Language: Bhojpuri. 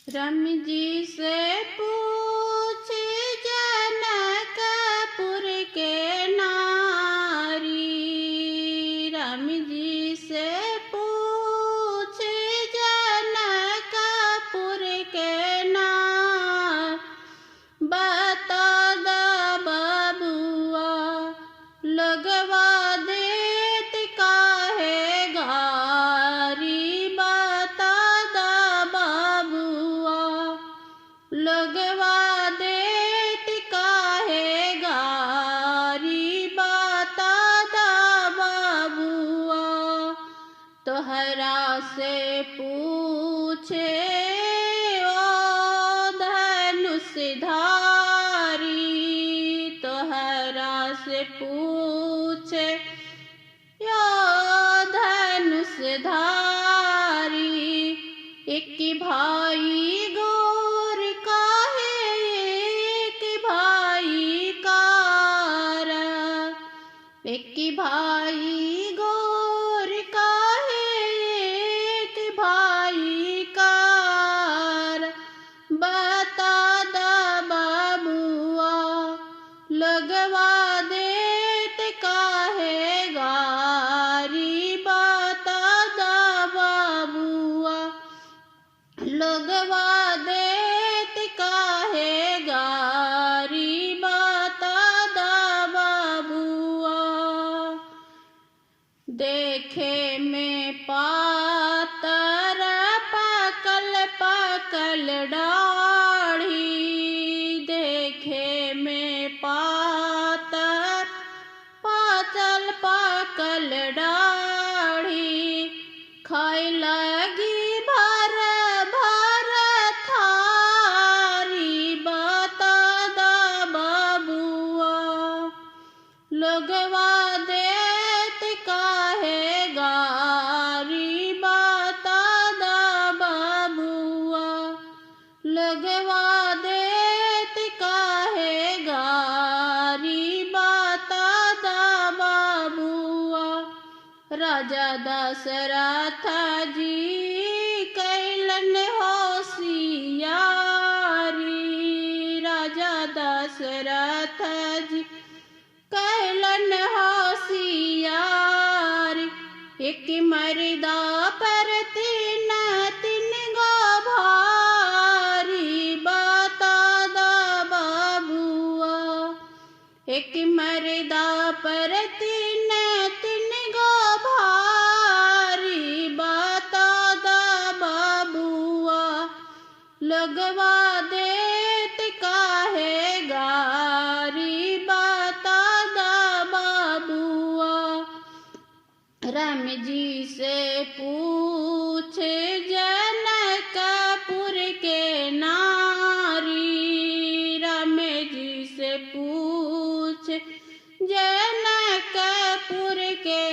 राम जी से पूछ जनकपुर के नारी। राम जी से पूछ जनकपुर के नार। बता द बबुआ लगवा देत काहे गारी। बता द बबुआ लगवा देत काहे गारी। बता द बबुआ तोहरा से पूछे ओ धनुषधारी। तोहरा से पूछे यो धनुषधारी। एक भाई गोर काहे एक भाई कारा। एक भाई गोर काहे एक भाई कार। बता द बबुआ लगवा देत काहे गारी। बता द बबुआ लगवा देत काहे गारी। बता द बबुआ देखे में पातर पकल पकल डाढ़ी। देखे में पातर पातल पकल डाढ़ी। खाए लगी भर भर थारी। बता द बबुआ लगवा देत काहे गारी। बता द बबुआ लगवा देत काहे गारी। बता द बबुआ राजा दशरथ जी कैलन होशियारी। राजा दशरथ जी कैलन होशियारी। एक मर्दा पर तीन तीन गो भारी। बता द बबुआ एक मर्दा पर तीन तीन गो भारी। बता द बबुआ लगवा देत काहे गारी। बता द बबुआ राम जी से पूछ जनकपुर के नारी। राम जी से पूछ जनकपुर के